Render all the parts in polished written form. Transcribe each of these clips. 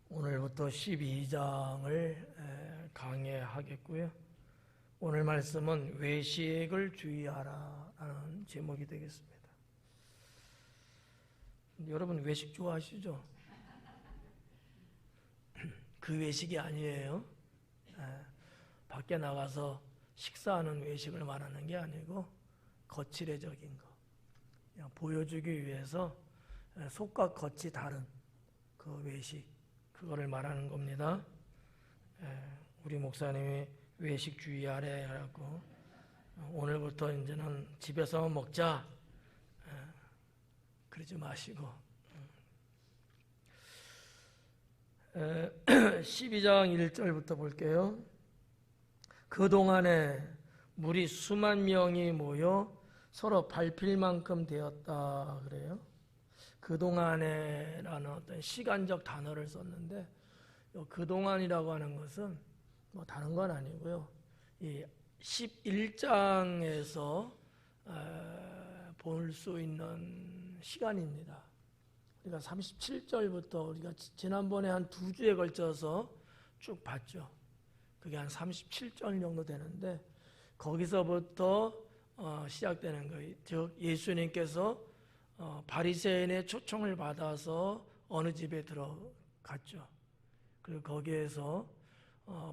오늘부터 12장을 강해하겠고요. 오늘 말씀은 외식을 주의하라라는 제목이 되겠습니다. 여러분 외식 좋아하시죠? 그 외식이 아니에요. 밖에 나가서 식사하는 외식을 말하는 게 아니고 거칠애적인 거, 그냥 보여주기 위해서 속과 겉이 다른 그 외식, 그거를 말하는 겁니다. 우리 목사님이 외식 주의하래라고 오늘부터 이제는 집에서 먹자 그러지 마시고 12장 1절부터 볼게요. 그동안에 무리 수만 명이 모여 서로 밟힐 만큼 되었다 그래요. 그동안에라는 어떤 시간적 단어를 썼는데 그동안이라고 하는 것은 뭐 다른 건 아니고요. 이 11장에서 볼 수 있는 시간입니다. 우리가 37절부터 우리가 지난번에 한 2주에 걸쳐서 쭉 봤죠. 그게 한 37절 정도 되는데 거기서부터 시작되는 거예요. 즉 예수님께서 바리새인의 초청을 받아서 어느 집에 들어갔죠. 그리고 거기에서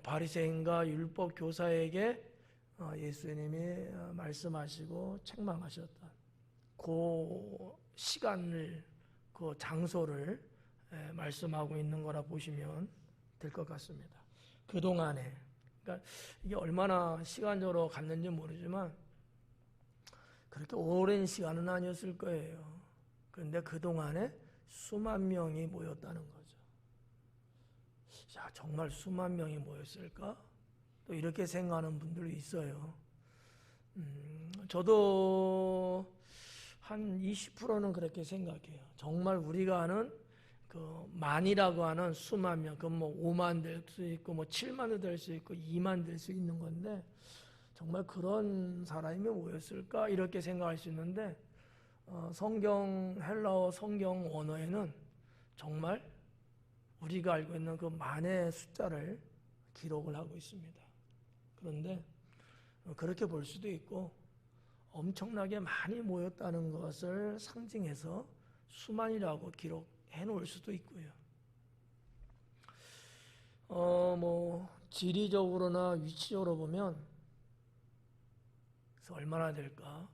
바리새인과 율법 교사에게 예수님이 말씀하시고 책망하셨다. 그 시간을, 그 장소를 말씀하고 있는 거라 보시면 될 것 같습니다. 그동안에, 그러니까 이게 얼마나 시간적으로 갔는지 모르지만 그렇게 오랜 시간은 아니었을 거예요. 그런데 그동안에 수만 명이 모였다는 거죠. 야, 정말 수만 명이 모였을까? 또 이렇게 생각하는 분들이 있어요. 저도 한 20%는 그렇게 생각해요. 정말 우리가 아는 그 만이라고 하는 수만 명, 그 뭐 5만 될 수 있고 뭐 7만도 될 수 있고 2만 될 수 있는 건데 정말 그런 사람이 모였을까? 이렇게 생각할 수 있는데 성경, 헬라어 성경 원어에는 정말 우리가 알고 있는 그 만의 숫자를 기록을 하고 있습니다. 그런데 그렇게 볼 수도 있고 엄청나게 많이 모였다는 것을 상징해서 수만이라고 기록해 놓을 수도 있고요. 뭐 지리적으로나 위치적으로 보면 그래서 얼마나 될까?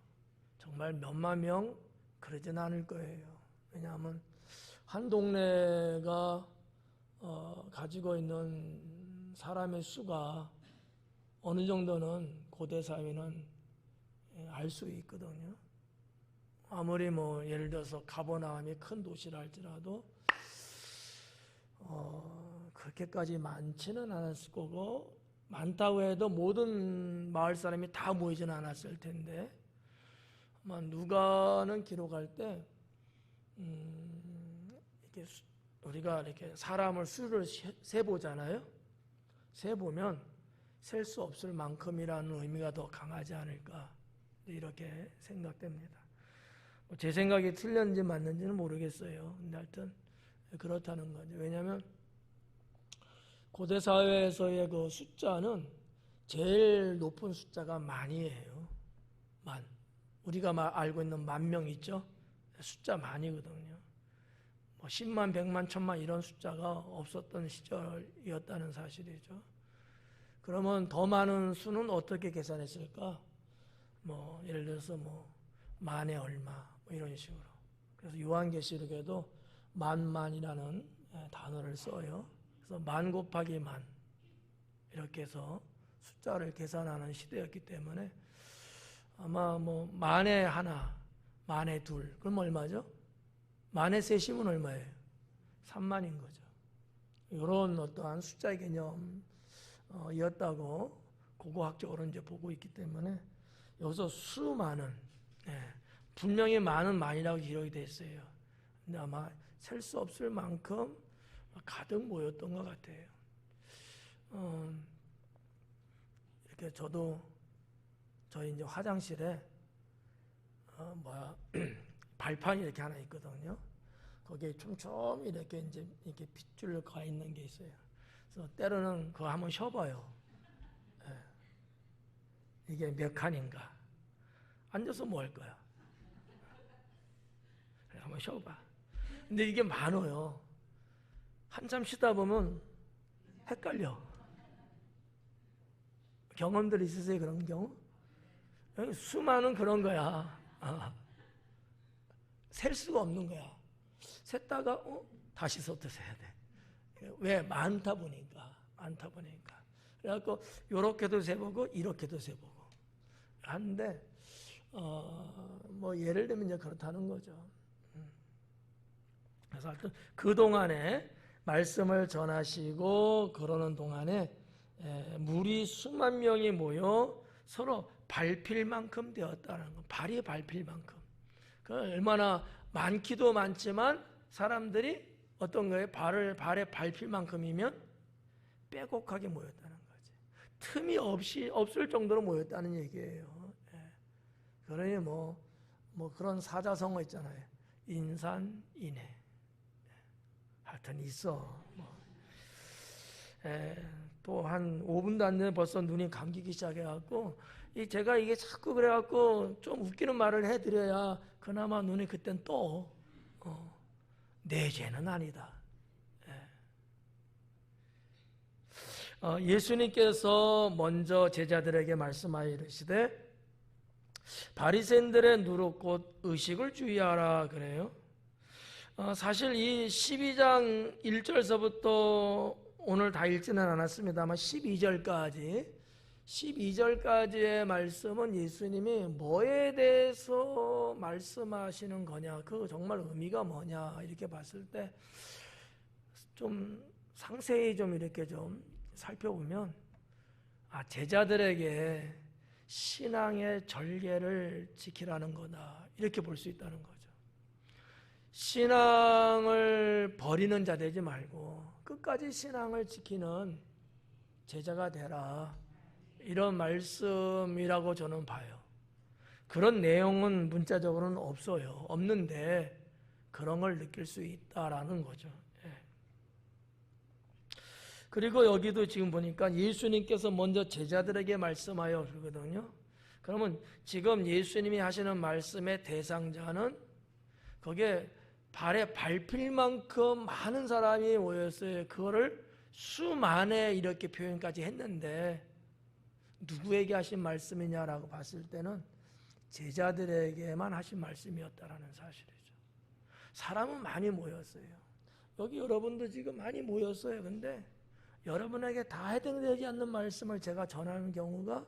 정말 몇만 명 그러진 않을 거예요. 왜냐하면 한 동네가 가지고 있는 사람의 수가 어느 정도는 고대 사회는 알 수 있거든요. 아무리 뭐 예를 들어서 가버나움이 큰 도시라 할지라도 그렇게까지 많지는 않았을 거고 많다고 해도 모든 마을 사람이 다 모이지는 않았을 텐데 아마 누가는 기록할 때 이렇게 우리가 이렇게 사람을 수를 세보잖아요. 세보면 셀 수 없을 만큼이라는 의미가 더 강하지 않을까 이렇게 생각됩니다. 제 생각이 틀렸는지 맞는지는 모르겠어요. 근데 하여튼 그렇다는 거죠. 왜냐하면 고대 사회에서의 그 숫자는 제일 높은 숫자가 만이에요. 만. 우리가 알고 있는 10,000명 있죠? 숫자 만이거든요. 뭐 10만, 100만, 1000만 이런 숫자가 없었던 시절이었다는 사실이죠. 그러면 더 많은 수는 어떻게 계산했을까? 뭐 예를 들어서 뭐 만에 얼마 뭐 이런 식으로. 그래서 요한계시록에도 만만이라는 단어를 써요. 그래서 만 곱하기 만 이렇게 해서 숫자를 계산하는 시대였기 때문에 아마 뭐 만에 하나, 만에 둘, 그럼 얼마죠? 만에 셋이면 얼마예요? 3만인 거죠. 이런 어떠한 숫자 개념이었다고 고고학적으로 이제 보고 있기 때문에 여기서 수많은, 분명히 많은 만이라고 기록이 됐어요. 근데 아마 셀 수 없을 만큼 가득 모였던 것 같아요. 이렇게 저희 이제 화장실에 발판이 이렇게 하나 있거든요. 거기에 촘촘히 이렇게 이제 이렇게 핏줄 가 있는 게 있어요. 그래서 때로는 그거 한번 쉬어봐요. 예. 이게 몇 칸인가? 앉아서 뭐 할 거야? 한번 쉬어봐. 근데 이게 많아요. 한참 쉬다 보면 헷갈려. 경험들 있으세요? 그런 경우? 수많은 그런 거야. 셀 수가 없는 거야. 셌다가 다시 쏟아서야 돼. 왜? 많다 보니까. 그래갖고 요렇게도 세보고 이렇게도 세보고 하는데 뭐 예를 들면 이제 그렇다는 거죠. 그래서 하여튼 그 동안에 말씀을 전하시고 그러는 동안에 무리 수만 명이 모여 서로 밟힐 만큼 되었다는 거. 발이 밟힐 만큼. 그 얼마나 많기도 많지만 사람들이 어떤 거에 발에 밟힐 만큼이면 빼곡하게 모였다는 거지. 틈이 없을 정도로 모였다는 얘기예요. 그러니 뭐 그런 사자성어 있잖아요. 인산인해. 하여튼 있어. 또 한 5분도 안 되면 벌써 눈이 감기기 시작해갖고 제가 이게 자꾸 그래갖고 좀 웃기는 말을 해드려야 그나마 눈이 그땐 떠. 내 죄는 아니다. 예수님께서 먼저 제자들에게 말씀하여 이르시되 바리새인들의 누룩 곧 의식을 주의하라 그래요. 사실 이 12장 1절서부터 오늘 다 읽지는 않았습니다만 12절까지의 말씀은 예수님이 뭐에 대해서 말씀하시는 거냐, 그 정말 의미가 뭐냐 이렇게 봤을 때 좀 상세히 좀 이렇게 좀 살펴보면 제자들에게 신앙의 절개를 지키라는 거다 이렇게 볼 수 있다는 거죠. 신앙을 버리는 자 되지 말고 끝까지 신앙을 지키는 제자가 되라 이런 말씀이라고 저는 봐요. 그런 내용은 문자적으로는 없는데 그런 걸 느낄 수 있다라는 거죠. 그리고 여기도 지금 보니까 예수님께서 먼저 제자들에게 말씀하여 그러거든요. 그러면 지금 예수님이 하시는 말씀의 대상자는 거기에 발에 밟힐 만큼 많은 사람이 모였어요. 그거를 수만에 이렇게 표현까지 했는데 누구에게 하신 말씀이냐라고 봤을 때는 제자들에게만 하신 말씀이었다라는 사실이죠. 사람은 많이 모였어요. 여기 여러분도 지금 많이 모였어요. 근데 여러분에게 다 해당되지 않는 말씀을 제가 전하는 경우가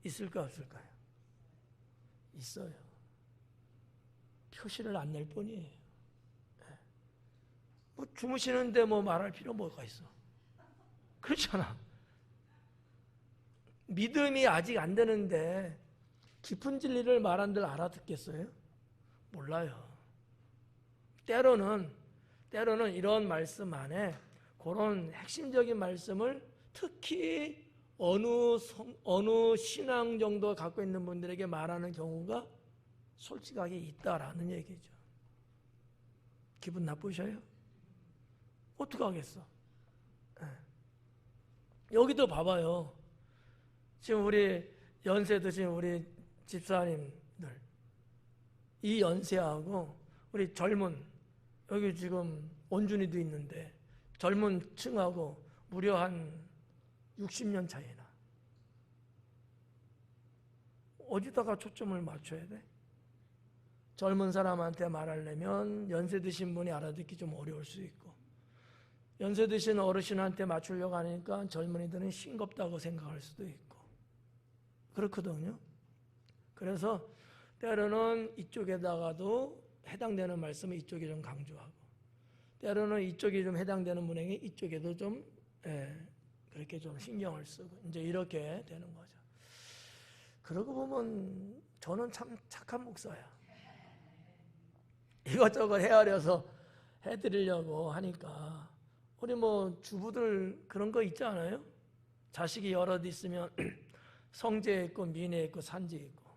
있을까 없을까요? 있어요. 표시를 안 낼 뿐이에요. 뭐 주무시는데 뭐 말할 필요 뭐가 있어? 그렇잖아. 믿음이 아직 안 되는데 깊은 진리를 말한들 알아듣겠어요? 몰라요. 때로는 이런 말씀 안에 그런 핵심적인 말씀을 특히 어느 신앙 정도 갖고 있는 분들에게 말하는 경우가 솔직하게 있다라는 얘기죠. 기분 나쁘셔요? 어떡하겠어? 여기도 봐봐요. 지금 우리 연세 드신 우리 집사님들, 이 연세하고 우리 젊은, 여기 지금 원준이도 있는데 젊은 층하고 무려 한 60년 차이나. 어디다가 초점을 맞춰야 돼? 젊은 사람한테 말하려면 연세 드신 분이 알아듣기 좀 어려울 수 있고, 연세 드신 어르신한테 맞추려고 하니까 젊은이들은 싱겁다고 생각할 수도 있고 그렇거든요. 그래서 때로는 이쪽에다가도 해당되는 말씀을 이쪽에 좀 강조하고, 때로는 이쪽이 좀 해당되는 분에게 이쪽에도 좀 그렇게 좀 신경을 쓰고 이제 이렇게 되는 거죠. 그러고 보면 저는 참 착한 목사야. 이것저것 헤아려서 해드리려고 하니까 우리 뭐 주부들 그런 거 있지 않아요? 자식이 여럿 있으면 성재 있고 민혜 있고 산재 있고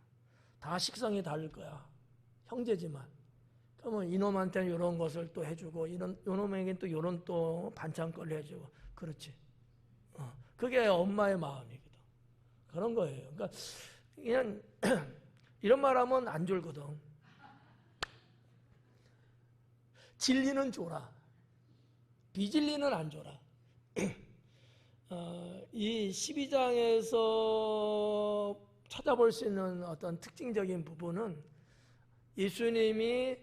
다 식성이 다를 거야. 형제지만 그러면 이놈한테는 이런 것을 또 해주고 이놈에게는 또 이런 또 반찬거리 해주고 그렇지. 그게 엄마의 마음이거든. 그런 거예요. 그러니까 그냥 이런 말하면 안 졸거든. 진리는 졸아. 비진리는 안 졸아. 이 12장에서 찾아볼 수 있는 어떤 특징적인 부분은 예수님이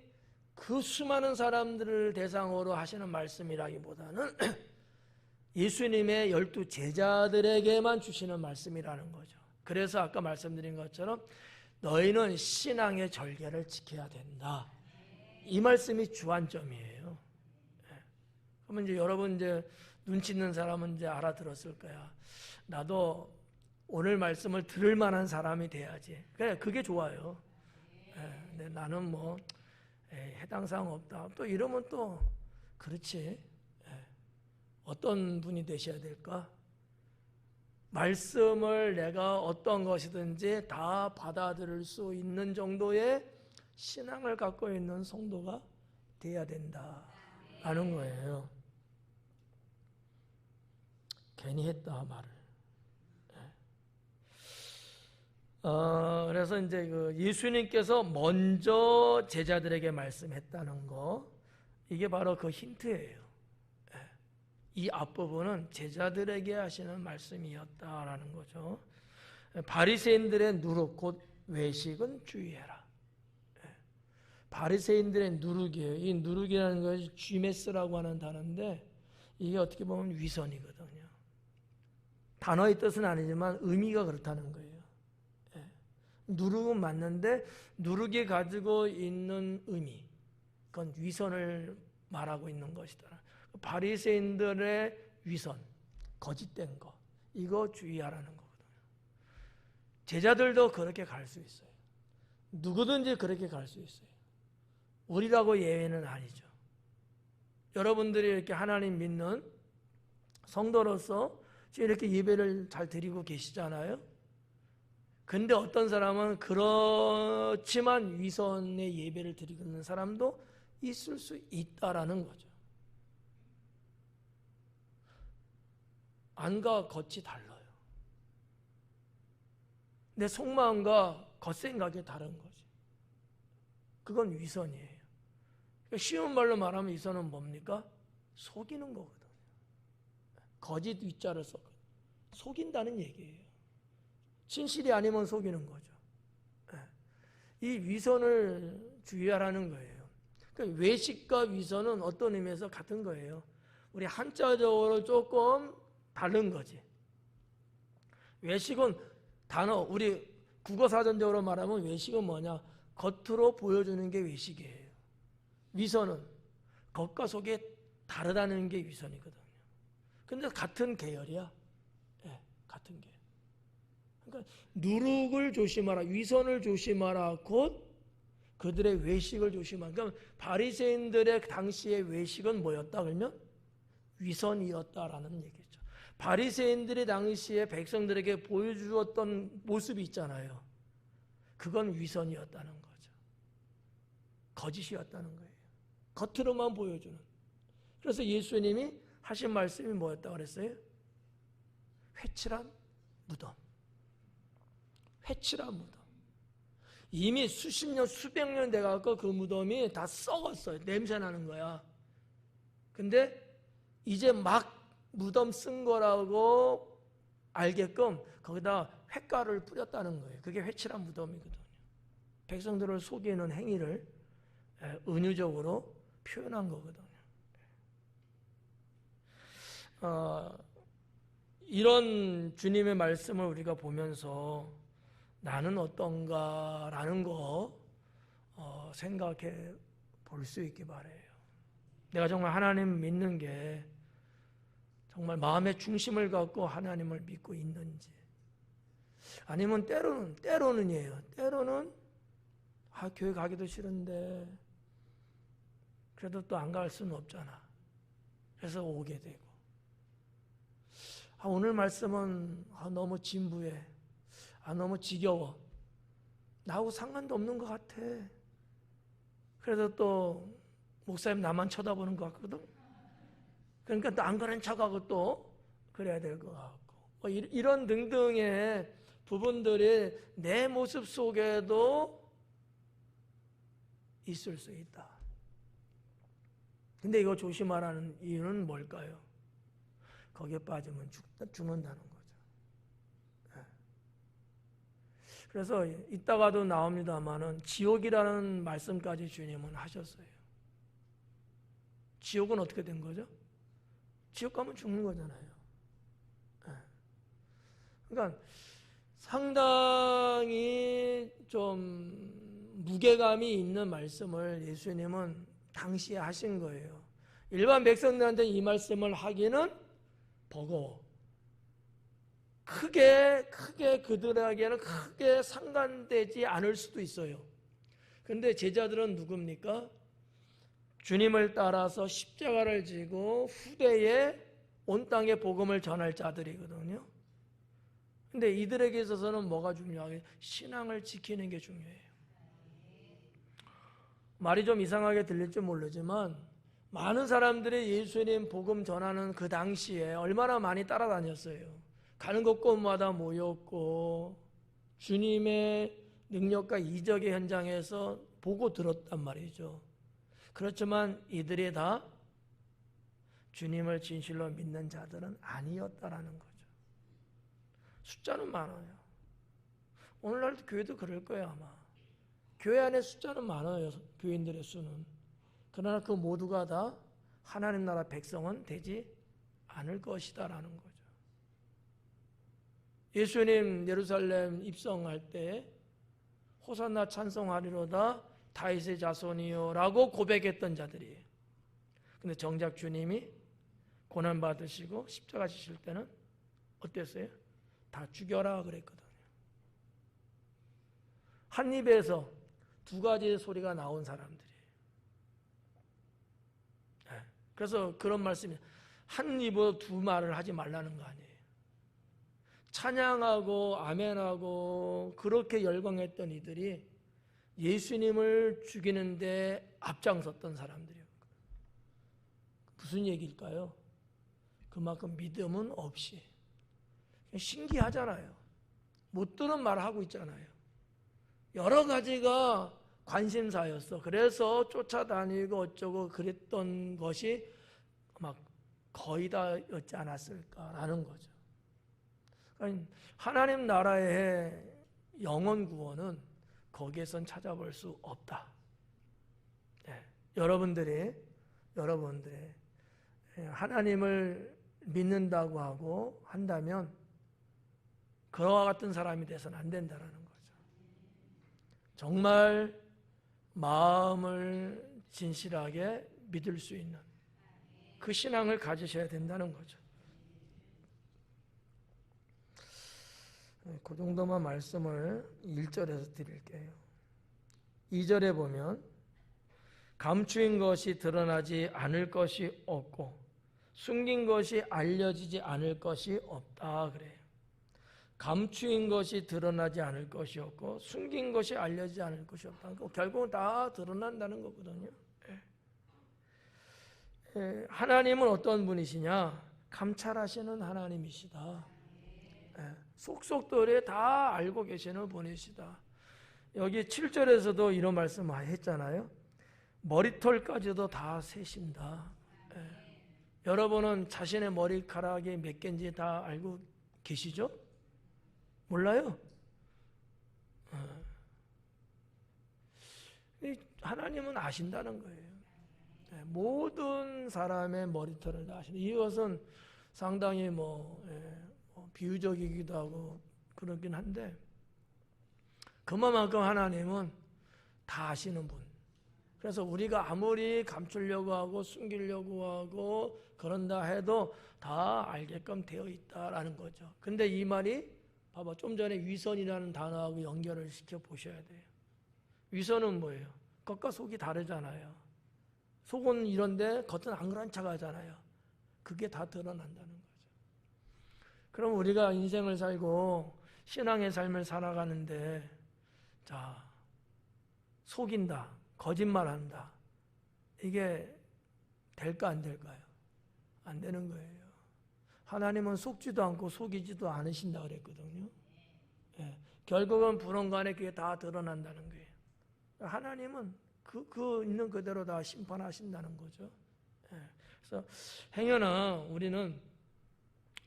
그 수많은 사람들을 대상으로 하시는 말씀이라기보다는 예수님의 12 제자들에게만 주시는 말씀이라는 거죠. 그래서 아까 말씀드린 것처럼 너희는 신앙의 절개를 지켜야 된다. 이 말씀이 주안점이에요. 그러면 이제 여러분 이제 눈치 있는 사람은 이제 알아들었을 거야. 나도 오늘 말씀을 들을 만한 사람이 돼야지. 그래, 그게 좋아요. 근데 나는 뭐 해당 사항 없다. 또 이러면 또 그렇지. 어떤 분이 되셔야 될까? 말씀을 내가 어떤 것이든지 다 받아들일 수 있는 정도의 신앙을 갖고 있는 성도가 돼야 된다라는 거예요. 괜히 했다 말을. 그래서 이제 그 예수님께서 먼저 제자들에게 말씀했다는 거, 이게 바로 그 힌트예요. 이 앞부분은 제자들에게 하시는 말씀이었다라는 거죠. 바리새인들의 누룩 곧 외식은 주의해라. 바리새인들의 누룩이에요. 이 누룩이라는 것이 쥐메스라고 하는 단어인데 이게 어떻게 보면 위선이거든요. 단어의 뜻은 아니지만 의미가 그렇다는 거예요. 누룩은 맞는데 누룩이 가지고 있는 의미, 그건 위선을 말하고 있는 것이다. 바리새인들의 위선, 거짓된 거, 이거 주의하라는 거거든요. 제자들도 그렇게 갈 수 있어요. 누구든지 그렇게 갈 수 있어요. 우리라고 예외는 아니죠. 여러분들이 이렇게 하나님 믿는 성도로서 지금 이렇게 예배를 잘 드리고 계시잖아요. 근데 어떤 사람은 그렇지만 위선의 예배를 드리고 있는 사람도 있을 수 있다라는 거죠. 안과 겉이 달라요. 내 속마음과 겉생각이 다른 거지. 그건 위선이에요. 쉬운 말로 말하면 위선은 뭡니까? 속이는 거거든요. 거짓 위자를 써 속인다는 얘기예요. 진실이 아니면 속이는 거죠. 이 위선을 주의하라는 거예요. 그러니까 외식과 위선은 어떤 의미에서 같은 거예요. 우리 한자적으로 조금 다른 거지. 외식은 단어, 우리 국어사전적으로 말하면 외식은 뭐냐? 겉으로 보여주는 게 외식이에요. 위선은 겉과 속이 다르다는 게 위선이거든요. 근데 같은 계열이야. 같은 계열. 그러니까 누룩을 조심하라, 위선을 조심하라, 곧 그들의 외식을 조심하라. 그러니까 바리새인들의 당시의 외식은 뭐였다? 그러면 위선이었다라는 얘기죠. 바리새인들이 당시에 백성들에게 보여주었던 모습이 있잖아요. 그건 위선이었다는 거죠. 거짓이었다는 거예요. 겉으로만 보여주는. 그래서 예수님이 하신 말씀이 뭐였다고 그랬어요? 회칠한 무덤. 회칠한 무덤. 이미 수십 년, 수백 년 돼갖고 그 무덤이 다 썩었어요. 냄새 나는 거야. 근데 이제 막 무덤 쓴 거라고 알게끔 거기다 횟가루를 뿌렸다는 거예요. 그게 회칠한 무덤이거든요. 백성들을 속이는 행위를 은유적으로 표현한 거거든요. 이런 주님의 말씀을 우리가 보면서 나는 어떤가라는 거 생각해 볼 수 있기 바라요. 내가 정말 하나님 믿는 게 정말 마음의 중심을 갖고 하나님을 믿고 있는지, 아니면 때로는이에요. 때로는 교회 가기도 싫은데 그래도 또 안 갈 수는 없잖아. 그래서 오게 되고, 오늘 말씀은 너무 진부해, 너무 지겨워, 나하고 상관도 없는 것 같아, 그래서 또 목사님 나만 쳐다보는 것 같거든. 그러니까 또 안 그런 척하고 또 그래야 될 것 같고, 이런 등등의 부분들이 내 모습 속에도 있을 수 있다. 근데 이거 조심하라는 이유는 뭘까요? 거기에 빠지면 죽는다는 거죠. 그래서 이따가도 나옵니다마는 지옥이라는 말씀까지 주님은 하셨어요. 지옥은 어떻게 된 거죠? 지옥 가면 죽는 거잖아요. 그러니까 상당히 좀 무게감이 있는 말씀을 예수님은 당시에 하신 거예요. 일반 백성들한테 이 말씀을 하기는 버거워. 크게 그들에게는 크게 상관되지 않을 수도 있어요. 그런데 제자들은 누굽니까? 주님을 따라서 십자가를 지고 후대에 온 땅에 복음을 전할 자들이거든요. 근데 이들에게 있어서는 뭐가 중요하게? 신앙을 지키는 게 중요해요. 말이 좀 이상하게 들릴지 모르지만 많은 사람들이 예수님 복음 전하는 그 당시에 얼마나 많이 따라다녔어요. 가는 곳곳마다 모였고 주님의 능력과 이적의 현장에서 보고 들었단 말이죠. 그렇지만 이들이 다 주님을 진실로 믿는 자들은 아니었다라는 거죠. 숫자는 많아요. 오늘날도 교회도 그럴 거예요 아마. 교회 안에 숫자는 많아요. 교인들의 수는. 그러나 그 모두가 다 하나님 나라 백성은 되지 않을 것이다라는 거죠. 예수님 예루살렘 입성할 때 호산나 찬송하리로다 다윗의 자손이요 라고 고백했던 자들이에요. 근데 정작 주님이 고난받으시고 십자가 지실 때는 어땠어요? 다 죽여라 그랬거든요. 한 입에서 두 가지의 소리가 나온 사람들이에요. 그래서 그런 말씀이 한 입으로 두 말을 하지 말라는 거 아니에요. 찬양하고 아멘하고 그렇게 열광했던 이들이 예수님을 죽이는데 앞장섰던 사람들이에요. 무슨 얘기일까요? 그만큼 믿음은 없이. 신기하잖아요. 못 들은 말을 하고 있잖아요. 여러 가지가 관심사였어. 그래서 쫓아다니고 어쩌고 그랬던 것이 막 거의 다였지 않았을까라는 거죠. 하나님 나라의 영원 구원은 거기에선 찾아볼 수 없다. 네. 여러분들이 하나님을 믿는다고 하고 한다면 그와 같은 사람이 돼서는 안 된다는 거죠. 정말 마음을 진실하게 믿을 수 있는 그 신앙을 가지셔야 된다는 거죠. 그 정도만 말씀을 1절에서 드릴게요. 2절에 보면 감추인 것이 드러나지 않을 것이 없고 숨긴 것이 알려지지 않을 것이 없다 그래요. 감추인 것이 드러나지 않을 것이 없고 숨긴 것이 알려지지 않을 것이 없다. 결국은 다 드러난다는 거거든요. 하나님은 어떤 분이시냐? 감찰하시는 하나님이시다. 속속들이 다 알고 계시는 분이시다. 여기 7절에서도 이런 말씀을 했잖아요. 머리털까지도 다 세신다. 여러분은 자신의 머리카락이 몇 개인지 다 알고 계시죠? 몰라요? 하나님은 아신다는 거예요. 모든 사람의 머리털을 다 아신다. 이것은 상당히 비유적이기도 하고 그렇긴 한데 그만큼 하나님은 다 아시는 분. 그래서 우리가 아무리 감추려고 하고 숨기려고 하고 그런다 해도 다 알게끔 되어 있다라는 거죠. 근데 이 말이 봐봐, 좀 전에 위선이라는 단어하고 연결을 시켜 보셔야 돼요. 위선은 뭐예요? 겉과 속이 다르잖아요. 속은 이런데 겉은 안 그런 척 하잖아요. 그게 다 드러난다는 거죠. 그럼 우리가 인생을 살고 신앙의 삶을 살아가는데 자, 속인다. 거짓말한다. 이게 될까 안 될까요? 안 되는 거예요. 하나님은 속지도 않고 속이지도 않으신다 그랬거든요. 예, 결국은 불언간에 그게 다 드러난다는 거예요. 하나님은 그 있는 그대로 다 심판하신다는 거죠. 예, 그래서 행여나 우리는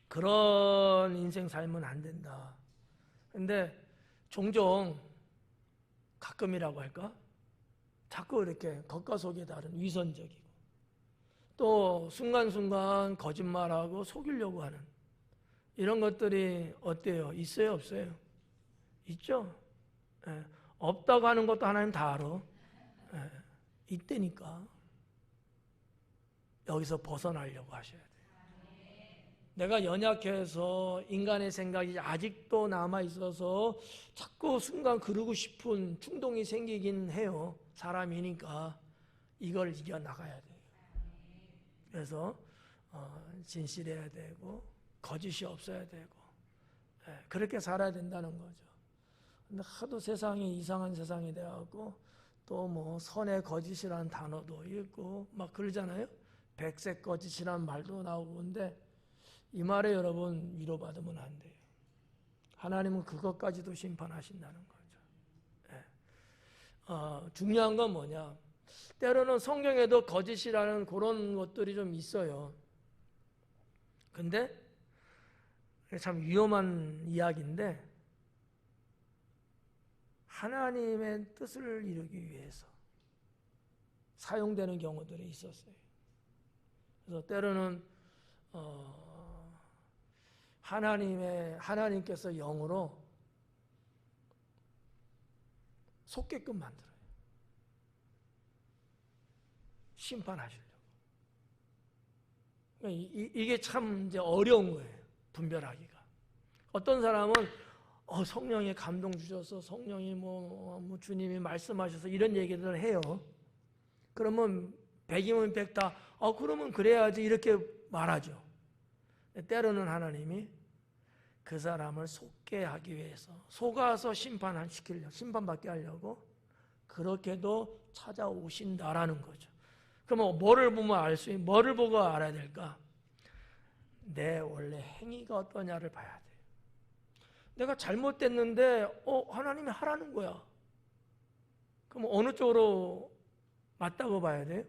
그런 인생 살면 안 된다. 근데 종종 가끔이라고 할까? 자꾸 이렇게 겉과 속이 다른 위선적이고 또 순간순간 거짓말하고 속이려고 하는 이런 것들이 어때요? 있어요? 없어요? 있죠? 예, 없다고 하는 것도 하나님 다 알아. 예, 있다니까. 여기서 벗어나려고 하셔야 돼요. 내가 연약해서 인간의 생각이 아직도 남아있어서 자꾸 순간 그러고 싶은 충동이 생기긴 해요. 사람이니까 이걸 이겨나가야 돼요. 그래서 진실해야 되고 거짓이 없어야 되고 그렇게 살아야 된다는 거죠. 근데 하도 세상이 이상한 세상이 돼갖고 또 뭐 선의 거짓이라는 단어도 있고 막 그러잖아요. 백색 거짓이라는 말도 나오고 근데 이 말에 여러분 위로받으면 안 돼요. 하나님은 그것까지도 심판하신다는 거죠. 중요한 건 뭐냐? 때로는 성경에도 거짓이라는 그런 것들이 좀 있어요. 근데 참 위험한 이야기인데 하나님의 뜻을 이루기 위해서 사용되는 경우들이 있었어요. 그래서 때로는 하나님께서 영으로 속게끔 만들어요. 심판하시려고. 이게 참 이제 어려운 거예요. 분별하기가. 어떤 사람은 성령이 감동 주셔서 성령이 뭐 주님이 말씀하셔서 이런 얘기들을 해요. 그러면 100이면 100 다 그러면 그래야지 이렇게 말하죠. 때로는 하나님이 그 사람을 속게 하기 위해서 속아서 심판받게 하려고 그렇게도 찾아오신다라는 거죠. 그럼 뭐를 보면 뭐를 보고 알아야 될까? 내 원래 행위가 어떠냐를 봐야 돼요. 내가 잘못됐는데 하나님이 하라는 거야. 그럼 어느 쪽으로 맞다고 봐야 돼요?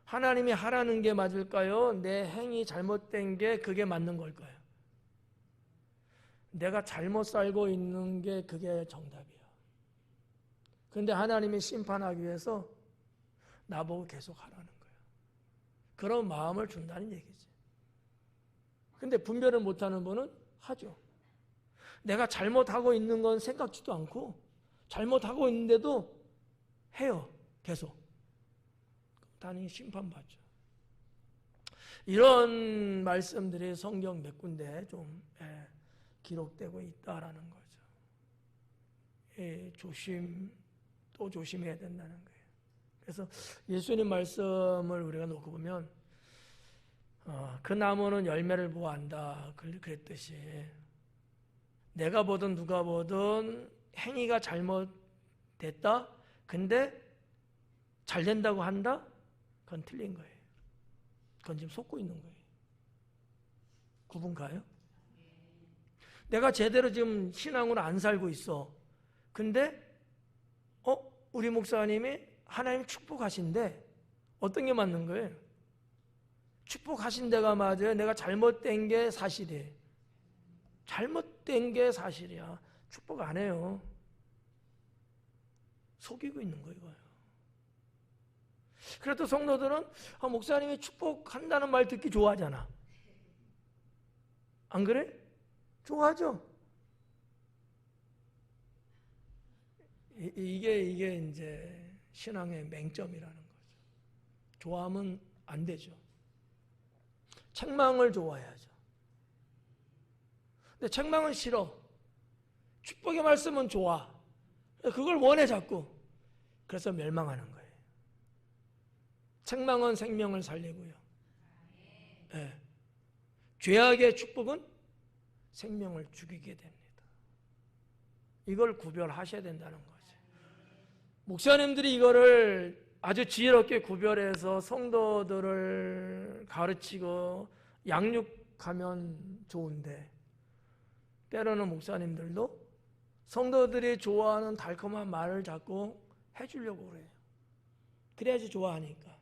하나님이 하라는 게 맞을까요? 내 행위 잘못된 게 그게 맞는 걸까요? 내가 잘못 살고 있는 게 그게 정답이야. 그런데 하나님이 심판하기 위해서 나보고 계속 하라는 거야. 그런 마음을 준다는 얘기지. 근데 분별을 못하는 분은 하죠. 내가 잘못하고 있는 건 생각지도 않고 잘못하고 있는데도 해요. 계속. 당연히 심판받죠. 이런 말씀들이 성경 몇 군데 좀 기록되고 있다라는 거죠. 또 조심해야 된다는 거예요. 그래서 예수님 말씀을 우리가 놓고 보면 그 나무는 열매를 보고 안다 그랬듯이 내가 보든 누가 보든 행위가 잘못됐다? 근데 잘 된다고 한다? 그건 틀린 거예요. 그건 지금 속고 있는 거예요. 구분 가요? 내가 제대로 지금 신앙으로 안 살고 있어. 근데 우리 목사님이 하나님 축복하신데 어떤 게 맞는 거예요? 축복하신 데가 맞아요. 내가 잘못된 게 사실이에요. 잘못된 게 사실이야. 축복 안 해요. 속이고 있는 거예요. 그래도 성도들은 목사님이 축복한다는 말 듣기 좋아하잖아. 안 그래? 좋아하죠? 이게 이제 신앙의 맹점이라는 거죠. 좋아하면 안 되죠. 책망을 좋아해야죠. 근데 책망은 싫어. 축복의 말씀은 좋아. 그걸 원해 자꾸. 그래서 멸망하는 거예요. 책망은 생명을 살리고요. 네. 죄악의 축복은 생명을 죽이게 됩니다. 이걸 구별하셔야 된다는 거죠. 목사님들이 이거를 아주 지혜롭게 구별해서 성도들을 가르치고 양육하면 좋은데, 때로는 목사님들도 성도들이 좋아하는 달콤한 말을 자꾸 해주려고 그래요. 그래야지 좋아하니까.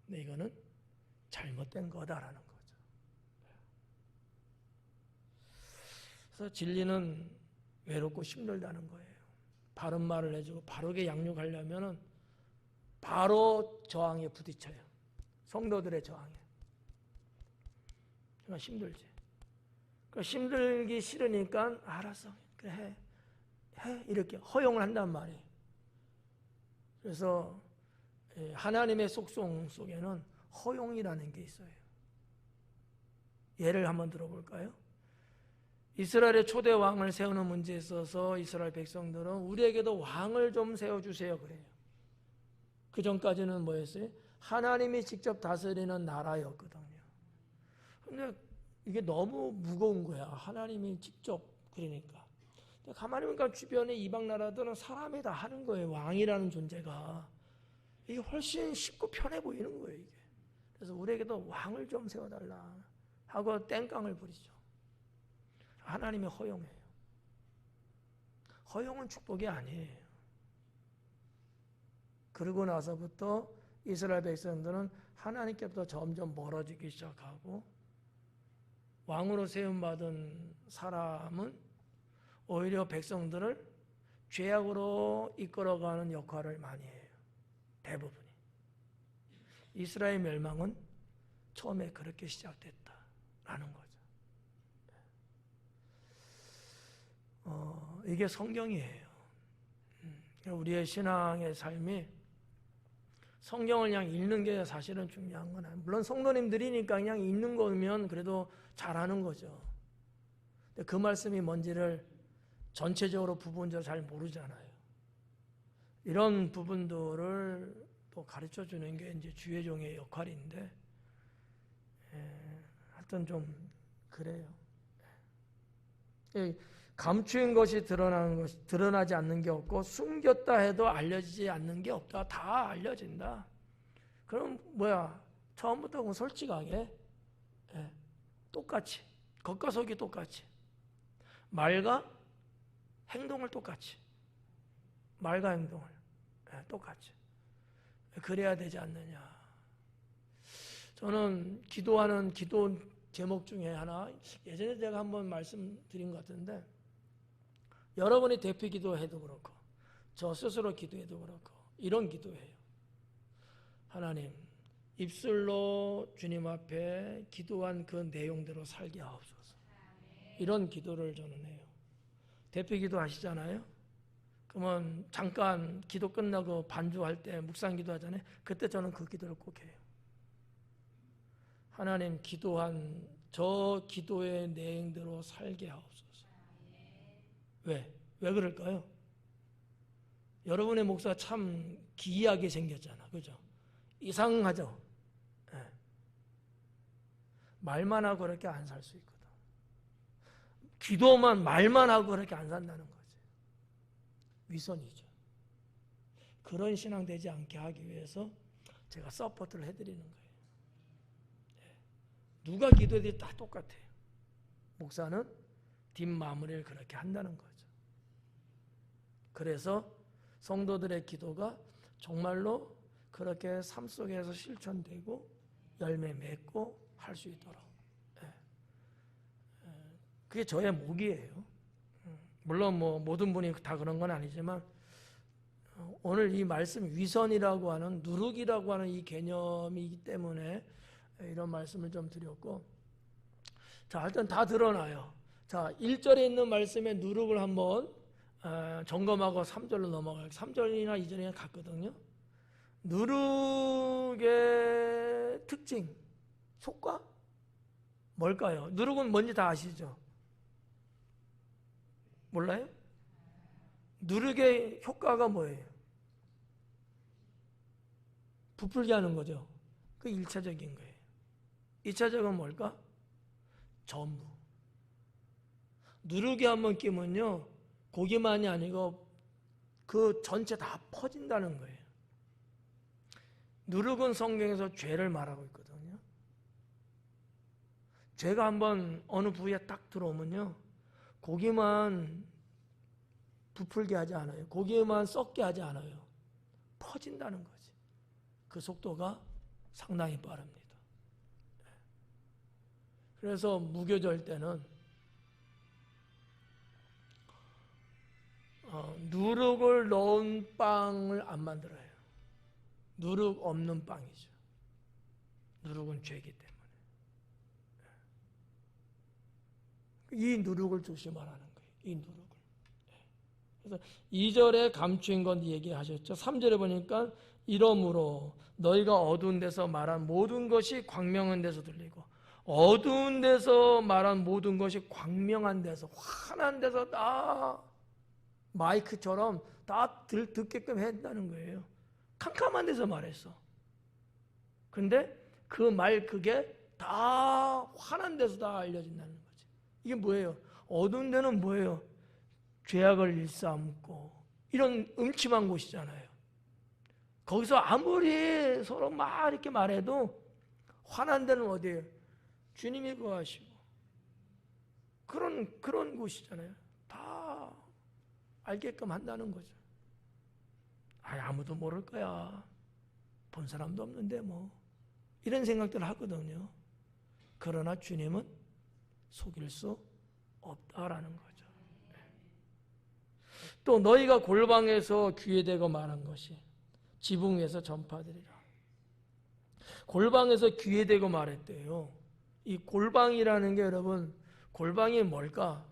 근데 이거는 잘못된 거다라는 거죠. 그래서 진리는 외롭고 힘들다는 거예요. 바른 말을 해주고 바르게 양육하려면 바로 저항에 부딪혀요. 성도들의 저항에. 그러니까 힘들지. 그러니까 힘들기 싫으니까 알았어, 그래 해 이렇게 허용을 한단 말이에요. 그래서 하나님의 속성 속에는 허용이라는 게 있어요. 예를 한번 들어볼까요? 이스라엘의 초대 왕을 세우는 문제에 있어서 이스라엘 백성들은 우리에게도 왕을 좀 세워주세요 그래요. 그 전까지는 뭐였어요? 하나님이 직접 다스리는 나라였거든요. 근데 이게 너무 무거운 거야. 하나님이 직접. 그러니까 가만히 보니까 주변의 이방 나라들은 사람이 다 하는 거예요. 왕이라는 존재가. 이게 훨씬 쉽고 편해 보이는 거예요, 이게. 그래서 우리에게도 왕을 좀 세워달라 하고 땡깡을 부리죠. 하나님의 허용이에요. 허용은 축복이 아니에요. 그러고 나서부터 이스라엘 백성들은 하나님께부터 점점 멀어지기 시작하고, 왕으로 세움받은 사람은 오히려 백성들을 죄악으로 이끌어가는 역할을 많이 해요. 대부분이. 이스라엘 멸망은 처음에 그렇게 시작됐다라는 거죠. 이게 성경이에요. 우리의 신앙의 삶이 성경을 그냥 읽는 게 사실은 중요한 건 아니에요. 물론 성도님들이니까 그냥 읽는 거면 그래도 잘하는 거죠. 근데 그 말씀이 뭔지를 전체적으로 부분적으로 잘 모르잖아요. 이런 부분들을 또 가르쳐 주는 게 이제 주의 종의 역할인데, 하여튼 좀 그래요. 감추인 것이 드러나지 않는 게 없고, 숨겼다 해도 알려지지 않는 게 없다. 다 알려진다. 그럼 뭐야? 처음부터 솔직하게, 똑같이, 겉과 속이 똑같이, 말과 행동을 똑같이, 말과 행동을 똑같이, 그래야 되지 않느냐. 저는 기도하는 기도 제목 중에 하나, 예전에 제가 한번 말씀드린 것 같은데, 여러분이 대피 기도해도 그렇고 저 스스로 기도해도 그렇고 이런 기도예요. 하나님, 입술로 주님 앞에 기도한 그 내용대로 살게 하옵소서. 이런 기도를 저는 해요. 대피 기도 하시잖아요. 그러면 잠깐 기도 끝나고 반주할 때 묵상 기도하잖아요. 그때 저는 그 기도를 꼭 해요. 하나님, 기도한 저 기도의 내용대로 살게 하옵소서. 왜 그럴까요? 여러분의 목사가 참 기이하게 생겼잖아. 그죠? 이상하죠? 말만 하고 그렇게 안 살 수 있거든. 기도만 말만 하고 그렇게 안 산다는 거지. 위선이죠. 그런 신앙 되지 않게 하기 위해서 제가 서포트를 해드리는 거예요. 누가 기도해도 다 똑같아요. 목사는 뒷마무리를 그렇게 한다는 거죠. 그래서 성도들의 기도가 정말로 그렇게 삶 속에서 실천되고 열매 맺고 할 수 있도록, 그게 저의 목이에요. 물론 뭐 모든 분이 다 그런 건 아니지만, 오늘 이 말씀, 위선이라고 하는, 누룩이라고 하는 이 개념이기 때문에 이런 말씀을 좀 드렸고, 자, 하여튼 다 드러나요. 자, 1절에 있는 말씀의 누룩을 한번 점검하고 3절로 넘어갈게요. 3절이나 2절이나 같거든요. 누룩의 특징, 효과? 뭘까요? 누룩은 뭔지 다 아시죠? 몰라요? 누룩의 효과가 뭐예요? 부풀게 하는 거죠. 그 1차적인 거예요. 2차적은 뭘까? 전부. 누룩이 한번 끼면요, 고기만이 아니고 그 전체 다 퍼진다는 거예요. 누룩은 성경에서 죄를 말하고 있거든요. 죄가 한번 어느 부위에 딱 들어오면요, 고기만 부풀게 하지 않아요. 고기만 썩게 하지 않아요. 퍼진다는 거지. 그 속도가 상당히 빠릅니다. 그래서 무교절 때는 누룩을 넣은 빵을 안 만들어요. 누룩 없는 빵이죠. 누룩은 죄이기 때문에. 이 누룩을 조심하라는 거예요. 이 누룩을. 그래서 2절에 감추인 건 얘기하셨죠. 3절에 보니까 이러므로 너희가 어두운 데서 말한 모든 것이 광명한 데서 들리고, 어두운 데서 말한 모든 것이 광명한 데서, 환한 데서 다 마이크처럼 다 듣게끔 했다는 거예요. 캄캄한 데서 말했어. 근데 그 말 그게 다 환한 데서 다 알려진다는 거지. 이게 뭐예요? 어두운 데는 뭐예요? 죄악을 일삼고 이런 음침한 곳이잖아요. 거기서 아무리 서로 막 이렇게 말해도 환한 데는 어디예요? 주님이 거하시고 그런 곳이잖아요. 다 알게끔 한다는 거죠. 아무도 모를 거야. 본 사람도 없는데 뭐. 이런 생각들을 하거든요. 그러나 주님은 속일 수 없다라는 거죠. 또 너희가 골방에서 귀에 대고 말한 것이 지붕 위에서 전파되리라. 골방에서 귀에 대고 말했대요. 이 골방이라는 게 여러분, 골방이 뭘까?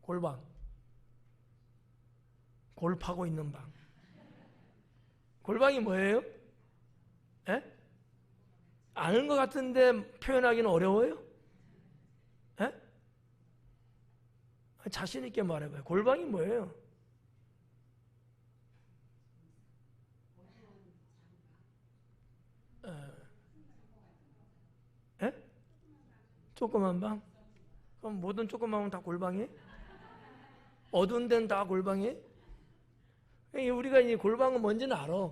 골방. 골 파고 있는 방. 골방이 뭐예요? 에? 아는 것 같은데 표현하기는 어려워요? 에? 자신 있게 말해봐요. 골방이 뭐예요? 에? 조그만 방? 그럼 모든 조그만 방은 다 골방이에요? 어두운 데는 다 골방이에요? 우리가 이 골방은 뭔지는 알아.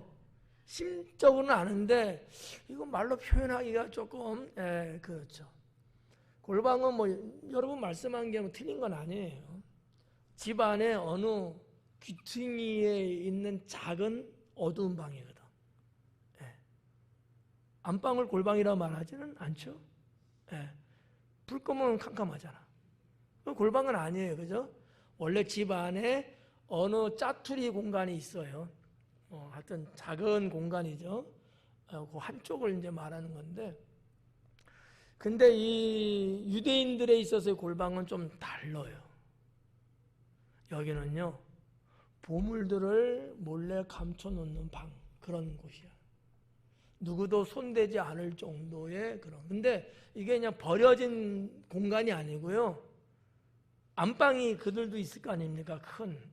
심적으로는 아는데 이거 말로 표현하기가 조금 그렇죠. 골방은 뭐 여러분 말씀한 게 뭐 틀린 건 아니에요. 집 안에 어느 귀퉁이에 있는 작은 어두운 방이거든. 안방을 골방이라고 말하지는 않죠. 불 끄면 캄캄하잖아. 골방은 아니에요, 그죠? 원래 집 안에 어느 짜투리 공간이 있어요. 하여튼 작은 공간이죠. 그 한쪽을 이제 말하는 건데, 근데 이 유대인들에 있어서의 골방은 좀 달라요. 여기는요, 보물들을 몰래 감춰놓는 방, 그런 곳이야. 누구도 손대지 않을 정도의 그런. 근데 이게 그냥 버려진 공간이 아니고요. 안방이 그들도 있을 거 아닙니까? 큰.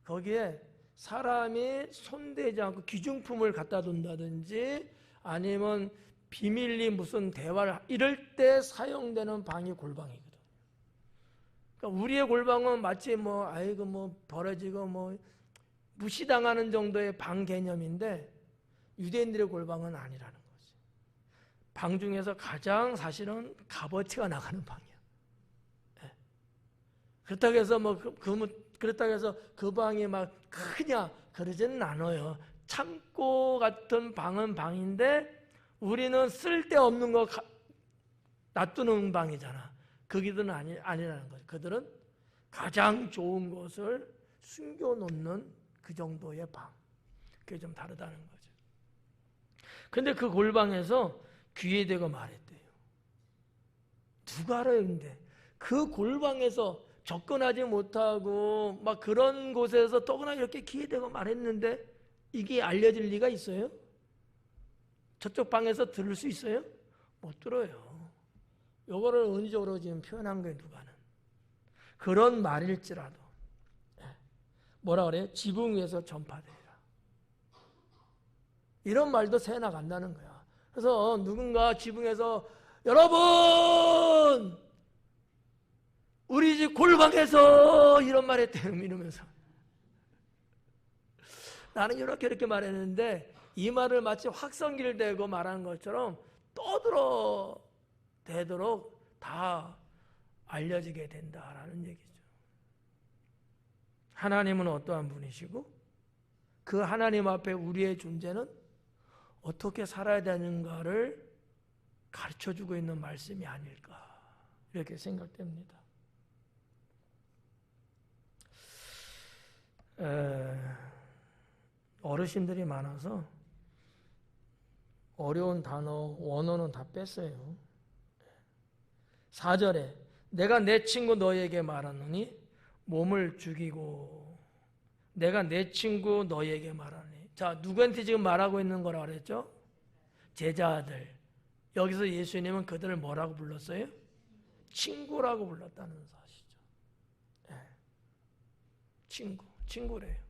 거기에 사람이 손대지 않고 귀중품을 갖다 둔다든지 아니면 비밀리 무슨 대화를 이럴 때 사용되는 방이 골방이거든. 그러니까 우리의 골방은 마치 뭐 아이고 뭐 버려지고 뭐 무시당하는 정도의 방 개념인데 유대인들의 골방은 아니라는 거지. 방 중에서 가장 사실은 값어치가 나가는 방이야. 그렇다고 해서 그렇다고 해서 그 방이 막 크냐 그러지는 않아요. 창고 같은 방은 방인데 우리는 쓸데없는 거 놔두는 방이잖아. 거기들은 아니라는 거죠. 그들은 가장 좋은 것을 숨겨놓는 그 정도의 방. 그게 좀 다르다는 거죠. 근데 그 골방에서 귀에 대고 말했대요. 누가 알아요, 근데? 그 골방에서 접근하지 못하고 막 그런 곳에서 더구나 이렇게 귀에 대고 말했는데 이게 알려질 리가 있어요? 저쪽 방에서 들을 수 있어요? 못 들어요. 요거를 은유적으로 지금 표현한 거예요, 누가는. 그런 말일지라도 뭐라 그래요? 지붕 위에서 전파되리라. 이런 말도 새 나간다는 거야. 그래서 누군가 지붕에서 여러분 우리 집 골방에서 이런 말 했대요. 이러면서 나는 이렇게 말했는데 이 말을 마치 확성기를 대고 말하는 것처럼 떠들어 대도록 다 알려지게 된다라는 얘기죠. 하나님은 어떠한 분이시고 그 하나님 앞에 우리의 존재는 어떻게 살아야 되는가를 가르쳐주고 있는 말씀이 아닐까 이렇게 생각됩니다. 어르신들이 많아서 어려운 단어, 원어는 다 뺐어요. 4절에 내가 내 친구 너에게 말하노니 몸을 죽이고 내가 내 친구 너에게 말하니. 자, 누구한테 지금 말하고 있는 거라고 그랬죠? 제자들. 여기서 예수님은 그들을 뭐라고 불렀어요? 친구라고 불렀다는 사실이죠. 네. 친구래요.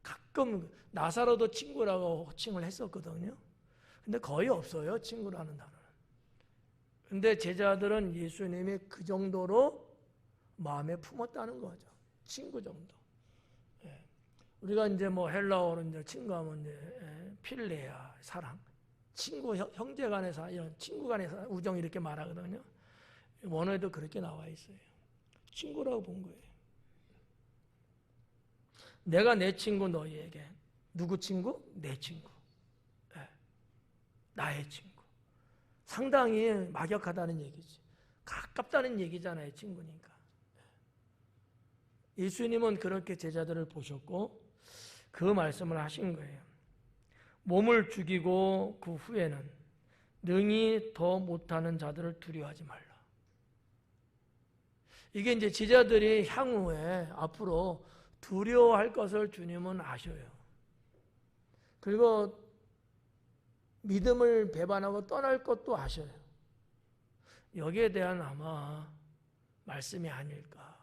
가끔 나사로도 친구라고 호칭을 했었거든요. 근데 거의 없어요, 친구라는 단어는. 근데 제자들은 예수님이 그 정도로 마음에 품었다는 거죠. 친구 정도. 예. 우리가 이제 뭐 헬라어로 이제 친구하면 이제 필레아, 사랑, 친구, 형제간의 이런 친구간의 우정 이렇게 말하거든요. 원어에도 그렇게 나와 있어요. 친구라고 본 거예요. 내가 내 친구 너희에게. 누구 친구? 내 친구. 예. 나의 친구. 상당히 막역하다는 얘기지. 가깝다는 얘기잖아요, 친구니까. 예수님은 그렇게 제자들을 보셨고 그 말씀을 하신 거예요. 몸을 죽이고 그 후에는 능히 더 못하는 자들을 두려워하지 말라. 이게 이제 제자들이 향후에 앞으로 두려워할 것을 주님은 아셔요. 그리고 믿음을 배반하고 떠날 것도 아셔요. 여기에 대한 아마 말씀이 아닐까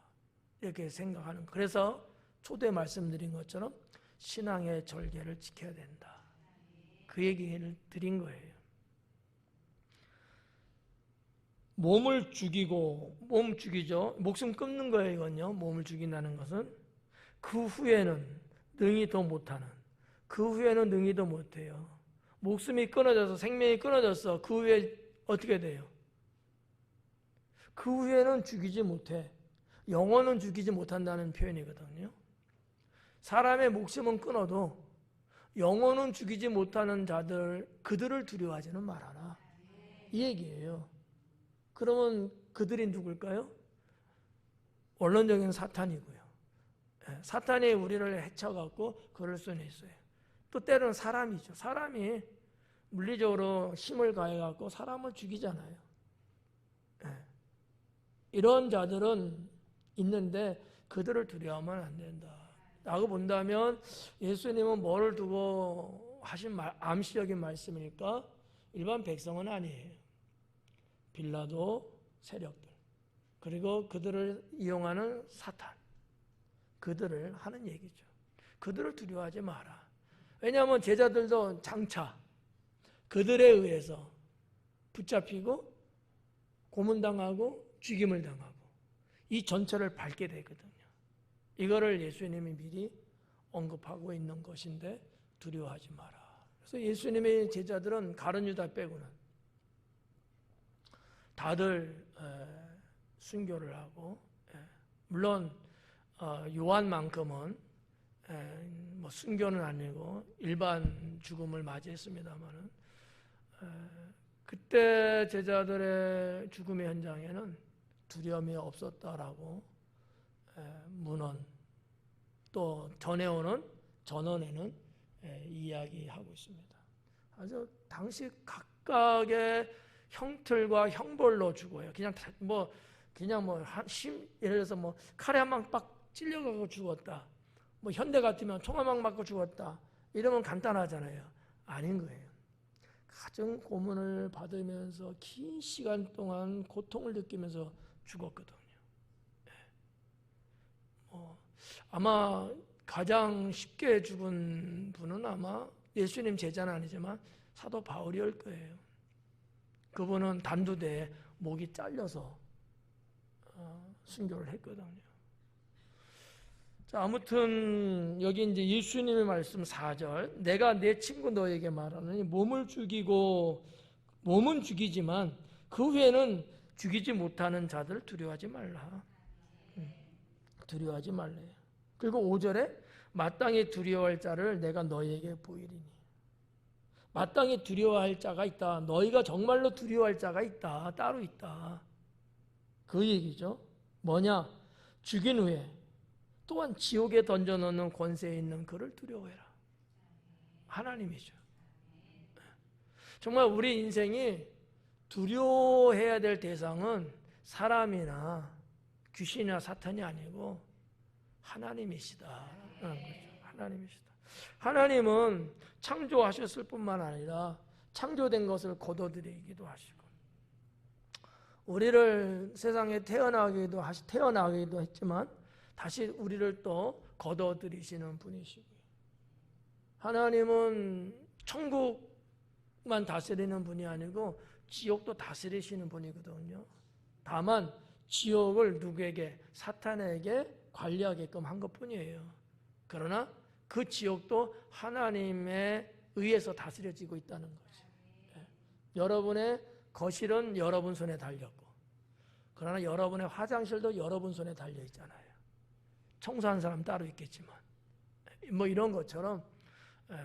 이렇게 생각하는 거예요. 그래서 초대 말씀드린 것처럼 신앙의 절개를 지켜야 된다. 그 얘기를 드린 거예요. 몸을 죽이고, 몸 죽이죠. 목숨 끊는 거예요, 이건요. 몸을 죽인다는 것은. 그 후에는 능히 더 못하는. 그 후에는 능히 더 못해요. 목숨이 끊어져서 생명이 끊어졌어. 그 후에 어떻게 돼요? 그 후에는 죽이지 못해. 영혼은 죽이지 못한다는 표현이거든요. 사람의 목숨은 끊어도 영혼은 죽이지 못하는 자들, 그들을 두려워하지는 말아라. 이 얘기예요. 그러면 그들이 누굴까요? 원론적인 사탄이고요. 사탄이 우리를 해쳐갖고 그럴 수는 있어요. 또 때로는 사람이죠. 사람이 물리적으로 힘을 가해갖고 사람을 죽이잖아요. 이런 자들은 있는데 그들을 두려워하면 안 된다. 라고 본다면 예수님은 뭐를 두고 하신 암시적인 말씀일까? 일반 백성은 아니에요. 빌라도 세력들, 그리고 그들을 이용하는 사탄, 그들을 하는 얘기죠. 그들을 두려워하지 마라. 왜냐하면 제자들도 장차 그들에 의해서 붙잡히고 고문당하고 죽임을 당하고 이 전철을 밟게 되거든요. 이거를 예수님이 미리 언급하고 있는 것인데 두려워하지 마라. 그래서 예수님의 제자들은 가룟 유다 빼고는 다들 순교를 하고, 물론 요한만큼은 뭐 순교는 아니고 일반 죽음을 맞이했습니다만은 그때 제자들의 죽음의 현장에는 두려움이 없었다라고 문헌 또 전원에는 이야기하고 있습니다. 아주 당시 각각의 형틀과 형벌로 죽어요. 예를 들어서 뭐 칼에 한 방 빡 찔려가고 죽었다. 뭐 현대 같으면 총 한 방 맞고 죽었다. 이러면 간단하잖아요. 아닌 거예요. 가정 고문을 받으면서 긴 시간 동안 고통을 느끼면서 죽었거든요. 아마 가장 쉽게 죽은 분은 아마 예수님 제자는 아니지만 사도 바울이올 거예요. 그분은 단두대에 목이 잘려서 순교를 했거든요. 자, 아무튼 여기 이제 예수님의 말씀 4절, 내가 내 친구 너에게 말하느니 몸은 죽이지만 그 후에는 죽이지 못하는 자들 두려워하지 말라. 두려워하지 말래요. 그리고 5절에 마땅히 두려워할 자를 내가 너희에게 보이리니. 마땅히 두려워할 자가 있다. 너희가 정말로 두려워할 자가 있다. 따로 있다. 그 얘기죠. 뭐냐? 죽인 후에 또한 지옥에 던져놓는 권세에 있는 그를 두려워해라. 하나님이죠. 정말 우리 인생이 두려워해야 될 대상은 사람이나 귀신이나 사탄이 아니고 하나님이시다라는 거죠. 하나님이시다. 하나님은 창조하셨을 뿐만 아니라 창조된 것을 거둬들이기도 하시고, 우리를 세상에 태어나기도 했지만 다시 우리를 또 거둬들이시는 분이시고요. 하나님은 천국만 다스리는 분이 아니고 지옥도 다스리시는 분이거든요. 다만 지옥을 누구에게? 사탄에게 관리하게끔 한 것뿐이에요. 그러나 그 지옥도 하나님에 의해서 다스려지고 있다는 거죠. 여러분의 거실은 여러분 손에 달렸고, 그러나 여러분의 화장실도 여러분 손에 달려 있잖아요. 청소하는 사람 따로 있겠지만, 뭐 이런 것처럼